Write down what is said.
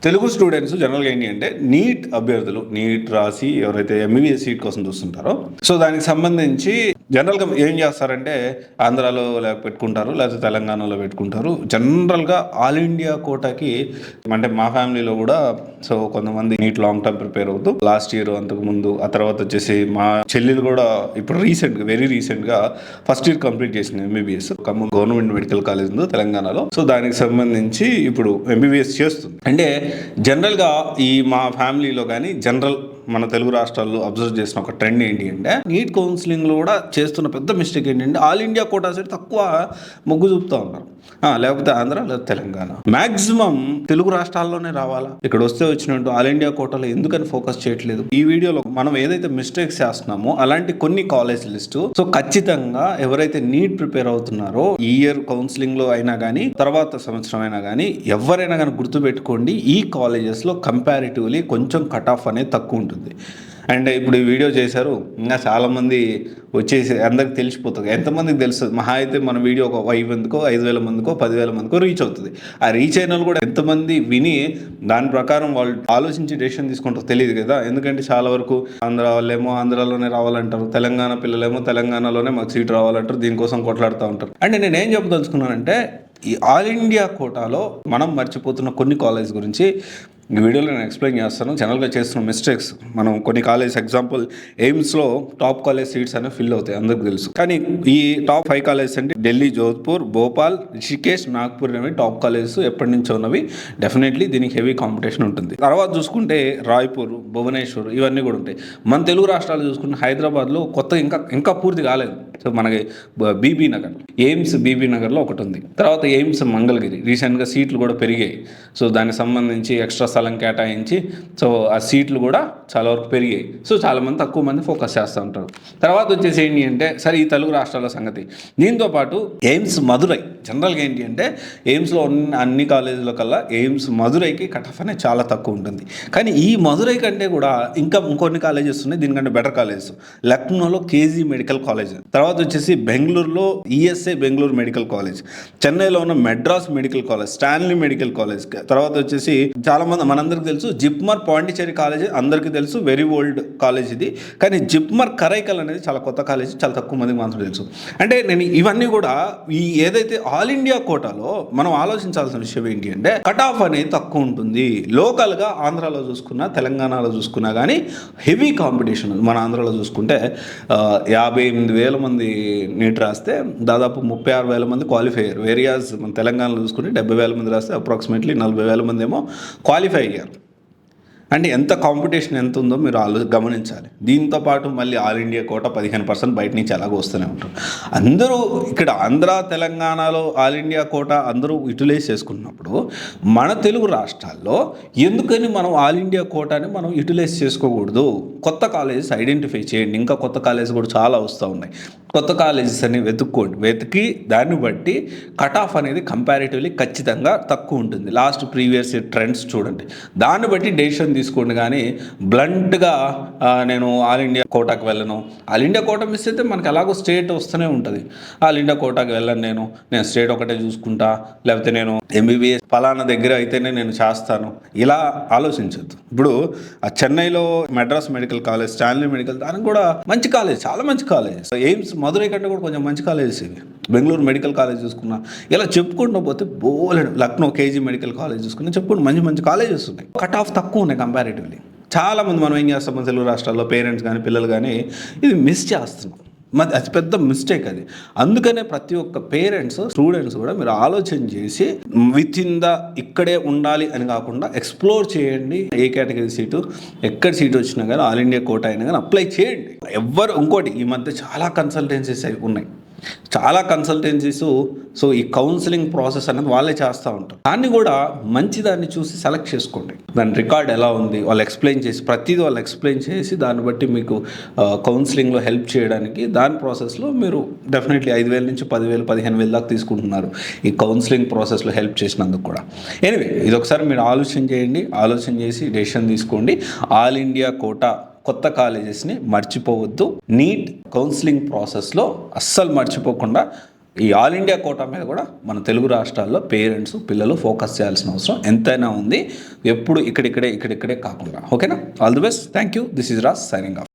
Telugu students జనరల్గా ఏంటి అంటే నీట్ అభ్యర్థులు నీట్ రాసి ఎవరైతే ఎంబీబీఎస్ సీట్ కోసం చూస్తుంటారో సో దానికి సంబంధించి జనరల్గా ఏం చేస్తారంటే ఆంధ్రాలో పెట్టుకుంటారు, లేకపోతే తెలంగాణలో పెట్టుకుంటారు. జనరల్గా ఆల్ ఇండియా కోటాకి అంటే మా ఫ్యామిలీలో కూడా సో కొంతమంది నీట్ లాంగ్ టర్మ్ ప్రిపేర్ అవుతూ లాస్ట్ ఇయర్ అంతకు ముందు, ఆ తర్వాత వచ్చేసి మా చెల్లెలు కూడా ఇప్పుడు వెరీ రీసెంట్గా ఫస్ట్ ఇయర్ కంప్లీట్ చేసింది MBBS. Khammam government medical college ఉంది తెలంగాణలో. సో దానికి సంబంధించి ఇప్పుడు ఎంబీబీఎస్ చేస్తుంది. అంటే జనరల్గా ఈ మా ఫ్యామిలీలో కానీ జనరల్ మన తెలుగు రాష్ట్రాల్లో అబ్జర్వ్ చేసిన ఒక ట్రెండ్ ఏంటి అంటే నీట్ కౌన్సిలింగ్లో కూడా చేస్తున్న పెద్ద మిస్టేక్ ఏంటంటే ఆల్ ఇండియా కోటా సైడ్ తక్కువ మొగ్గు చూపుతూ ఉన్నారు. లేకపోతే ఆంధ్ర లేదా తెలంగాణ, మ్యాక్సిమం తెలుగు రాష్ట్రాల్లోనే రావాలా, ఇక్కడ వస్తే వచ్చినట్టు ఆల్ ఇండియా కోటాలో ఎందుకని ఫోకస్ చేయట్లేదు? ఈ వీడియోలో మనం ఏదైతే మిస్టేక్స్ చేస్తున్నామో అలాంటి కొన్ని కాలేజ్ లిస్టు సో ఖచ్చితంగా ఎవరైతే నీట్ ప్రిపేర్ అవుతున్నారో ఈ ఇయర్ కౌన్సిలింగ్ లో అయినా కానీ తర్వాత సంవత్సరం అయినా కానీ ఎవరైనా కానీ గుర్తుపెట్టుకోండి, ఈ కాలేజెస్లో కంపారిటివ్లీ కొంచెం కట్ ఆఫ్ అనేది తక్కువ ఉంటుంది. అండ్ ఇప్పుడు ఈ వీడియో చేశారు, ఇంకా చాలామంది వచ్చేసి అందరికి తెలిసిపోతుంది. ఎంతమందికి తెలుస్తుంది? మహా అయితే మన వీడియో ఒక 1000 మందికో 5000 మందికో 10,000 మందికో రీచ్ అవుతుంది. ఆ రీచ్ అయిన వాళ్ళు కూడా ఎంతమంది విని దాని ప్రకారం వాళ్ళు ఆలోచించి డెసిషన్ తీసుకుంటారో తెలియదు కదా. ఎందుకంటే చాలా వరకు ఆంధ్ర వాళ్ళేమో ఆంధ్రాలోనే రావాలంటారు, తెలంగాణ పిల్లలేమో తెలంగాణలోనే మాకు సీట్ రావాలంటారు, దీనికోసం కొట్లాడుతూ ఉంటారు. అంటే నేనేం చెప్పదలుచుకున్నానంటే ఈ ఆల్ ఇండియా కోటాలో మనం మర్చిపోతున్న కొన్ని కాలేజ్ గురించి ఈ వీడియోలో నేను ఎక్స్ప్లెయిన్ చేస్తాను. జనరల్గా చేస్తున్న మిస్టేక్స్ మనం కొన్ని కాలేజ్ ఎగ్జాంపుల్ ఎయిమ్స్లో టాప్ కాలేజ్ సీట్స్ అనేవి ఫిల్ అవుతాయి, అందరికి తెలుసు. కానీ ఈ టాప్ 5 కాలేజెస్ అంటే ఢిల్లీ, జోధ్పూర్, భోపాల్, రిషికేష్, నాగ్పూర్ అనేవి టాప్ కాలేజెస్ ఎప్పటి నుంచో ఉన్నవి. డెఫినెట్లీ దీనికి హెవీ కాంపిటీషన్ ఉంటుంది. తర్వాత చూసుకుంటే రాయ్పూర్, భువనేశ్వర్ ఇవన్నీ కూడా ఉంటాయి. మన తెలుగు రాష్ట్రాలు చూసుకుంటే హైదరాబాద్లో కొత్త ఇంకా పూర్తి కాలేదు. సో మనకి బీబీ నగర్, ఎయిమ్స్ బీబీ నగర్లో ఒకటి ఉంది. తర్వాత ఎయిమ్స్ మంగళగిరి రీసెంట్గా సీట్లు కూడా పెరిగాయి. సో దానికి సంబంధించి ఎక్స్ట్రా స్థలం కేటాయించి సో ఆ సీట్లు కూడా చాలా వరకు పెరిగాయి. సో చాలామంది తక్కువ మంది ఫోకస్ చేస్తూ ఉంటారు. తర్వాత వచ్చేసి ఏంటి అంటే సరే ఈ తెలుగు రాష్ట్రాల సంగతి, దీంతో పాటు ఎయిమ్స్ మధురై జనరల్గా ఏంటి అంటే ఎయిమ్స్లో అన్ని కాలేజీల కల్లా ఎయిమ్స్ మధురైకి కట్ ఆఫ్ అనేది చాలా తక్కువ ఉంటుంది. కానీ ఈ మధురై కంటే కూడా ఇంకా ఇంకొన్ని కాలేజెస్ ఉన్నాయి దీనికంటే బెటర్ కాలేజెస్. లక్నోలో కేజీ మెడికల్ కాలేజ్, తర్వాత వచ్చేసి బెంగళూరులో ఈఎస్ఐ బెంగళూరు మెడికల్ కాలేజ్, చెన్నైలో ఉన్న Madras medical college, Stanley medical college, తర్వాత వచ్చేసి చాలామంది మనందరికీ తెలుసు జిప్మర్ పాండిచేరి కాలేజ్ అందరికీ తెలుసు, వెరీ ఓల్డ్ కాలేజ్ ఇది. కానీ జిప్మర్ కరైకల్ అనేది చాలా కొత్త కాలేజ్, చాలా తక్కువ మందికి మాత్రం తెలుసు. అంటే నేను ఇవన్నీ కూడా ఈ ఏదైతే ఆల్ ఇండియా కోటాలో మనం ఆలోచించాల్సిన విషయం ఏంటి అంటే కట్ ఆఫ్ అనేది తక్కువ ఉంటుంది. లోకల్గా ఆంధ్రాలో చూసుకున్నా తెలంగాణలో చూసుకున్నా కానీ హెవీ కాంపిటీషన్. మన ఆంధ్రాలో చూసుకుంటే 58,000 మంది నీట్ రాస్తే దాదాపు 36,000 మంది క్వాలిఫై అయ్యారు. వేరియాస్ మన తెలంగాణలో చూసుకుంటే 70,000 మంది రాస్తే అప్రాక్సిమేట్లీ 40,000 మంది ఏమో క్వాలిఫై అయ్యారు. అంటే ఎంత కాంపిటీషన్ ఎంత ఉందో మీరు గమనించాలి. దీంతో పాటు మళ్ళీ ఆల్ ఇండియా కోట 15% బయట నుంచి అలాగో వస్తూనే ఉంటారు. అందరూ ఇక్కడ ఆంధ్ర తెలంగాణలో ఆల్ ఇండియా కోట అందరూ యూటిలైజ్ చేసుకున్నప్పుడు మన తెలుగు రాష్ట్రాల్లో ఎందుకని మనం ఆల్ ఇండియా కోటాని మనం యూటిలైజ్ చేసుకోకూడదు? కొత్త కాలేజెస్ ఐడెంటిఫై చేయండి. ఇంకా కొత్త కాలేజెస్ కూడా చాలా వస్తూ ఉన్నాయి. కొత్త కాలేజెస్ అని వెతికి దాన్ని బట్టి కట్ ఆఫ్ అనేది కంపారిటివ్లీ ఖచ్చితంగా తక్కువ ఉంటుంది. లాస్ట్ ప్రీవియస్ ట్రెండ్స్ చూడండి, దాన్ని బట్టి డెసిషన్ తీసుకోండి. కానీ బ్లంట్గా నేను ఆల్ ఇండియా కోటాకి వెళ్ళను, ఆల్ ఇండియా కోటా మిస్ అయితే మనకి ఎలాగో స్టేట్ వస్తూనే ఉంటుంది. ఆల్ ఇండియా కోటాకి వెళ్ళను, నేను స్టేట్ ఒకటే చూసుకుంటా, లేకపోతే నేను ఎంబీబీఎస్ ఫలానా దగ్గర అయితేనే నేను చేస్తాను, ఇలా ఆలోచించద్దు. ఇప్పుడు ఆ చెన్నైలో Madras medical college, Stanley medical, దానికి కూడా మంచి కాలేజ్, చాలా మంచి కాలేజ్. ఎయిమ్స్ మధురై కంటే కూడా కొంచెం మంచి కాలేజెస్ ఇవి. బెంగళూరు మెడికల్ కాలేజ్ చూసుకున్నా, ఇలా చెప్పుకుంటూ పోతే బోలెడు. లక్నో కేజీ మెడికల్ కాలేజ్ చూసుకున్నా చెప్పుకుంటూ మంచి కాలేజెస్ ఉన్నాయి. కట్ ఆఫ్ తక్కువ ఉన్నాయి కంపారిటివ్లీ. చాలామంది మనం ఏం చేస్తాం మన తెలుగు రాష్ట్రాల్లో పేరెంట్స్ కానీ పిల్లలు కానీ ఇది మిస్ చేస్తున్నాం. అది పెద్ద మిస్టేక్ అది. అందుకనే ప్రతి ఒక్క పేరెంట్స్ స్టూడెంట్స్ కూడా మీరు ఆలోచన చేసి విత్ ఇన్ ఇక్కడే ఉండాలి అని కాకుండా ఎక్స్ప్లోర్ చేయండి. ఏ కేటగిరీ సీటు ఎక్కడ సీటు వచ్చినా కానీ ఆల్ ఇండియా కోటా అయినా కానీ అప్లై చేయండి. ఇంకోటి ఈ మధ్య చాలా కన్సల్టెన్సీస్ ఉన్నాయి, చాలా కన్సల్టెన్సీస్. సో ఈ కౌన్సిలింగ్ ప్రాసెస్ అనేది వాళ్ళే చేస్తూ ఉంటారు. దాన్ని కూడా మంచిదాన్ని చూసి సెలెక్ట్ చేసుకోండి. దాని రికార్డ్ ఎలా ఉంది వాళ్ళు ఎక్స్ప్లెయిన్ చేసి, ప్రతిదీ వాళ్ళు ఎక్స్ప్లెయిన్ చేసి దాన్ని బట్టి మీకు కౌన్సిలింగ్లో హెల్ప్ చేయడానికి దాని ప్రాసెస్లో మీరు డెఫినెట్లీ 5,000 నుంచి 10,000 15,000 దాకా తీసుకుంటున్నారు ఈ కౌన్సిలింగ్ ప్రాసెస్లో హెల్ప్ చేసినందుకు కూడా. ఎనివే ఇది ఒకసారి మీరు ఆలోచన చేయండి, ఆలోచన చేసి డెసిషన్ తీసుకోండి. ఆల్ ఇండియా కోటా కొత్త కాలేజెస్ని మర్చిపోవద్దు. నీట్ కౌన్సిలింగ్ ప్రాసెస్లో అస్సలు మర్చిపోకుండా ఈ ఆల్ ఇండియా కోటా మీద కూడా మన తెలుగు రాష్ట్రాల్లో పేరెంట్స్ పిల్లలు ఫోకస్ చేయాల్సిన అవసరం ఎంతైనా ఉంది. ఎప్పుడు ఇక్కడిక్కడే కాకుండా. ఓకేనా? All the best. Thank you. This is Raj signing off.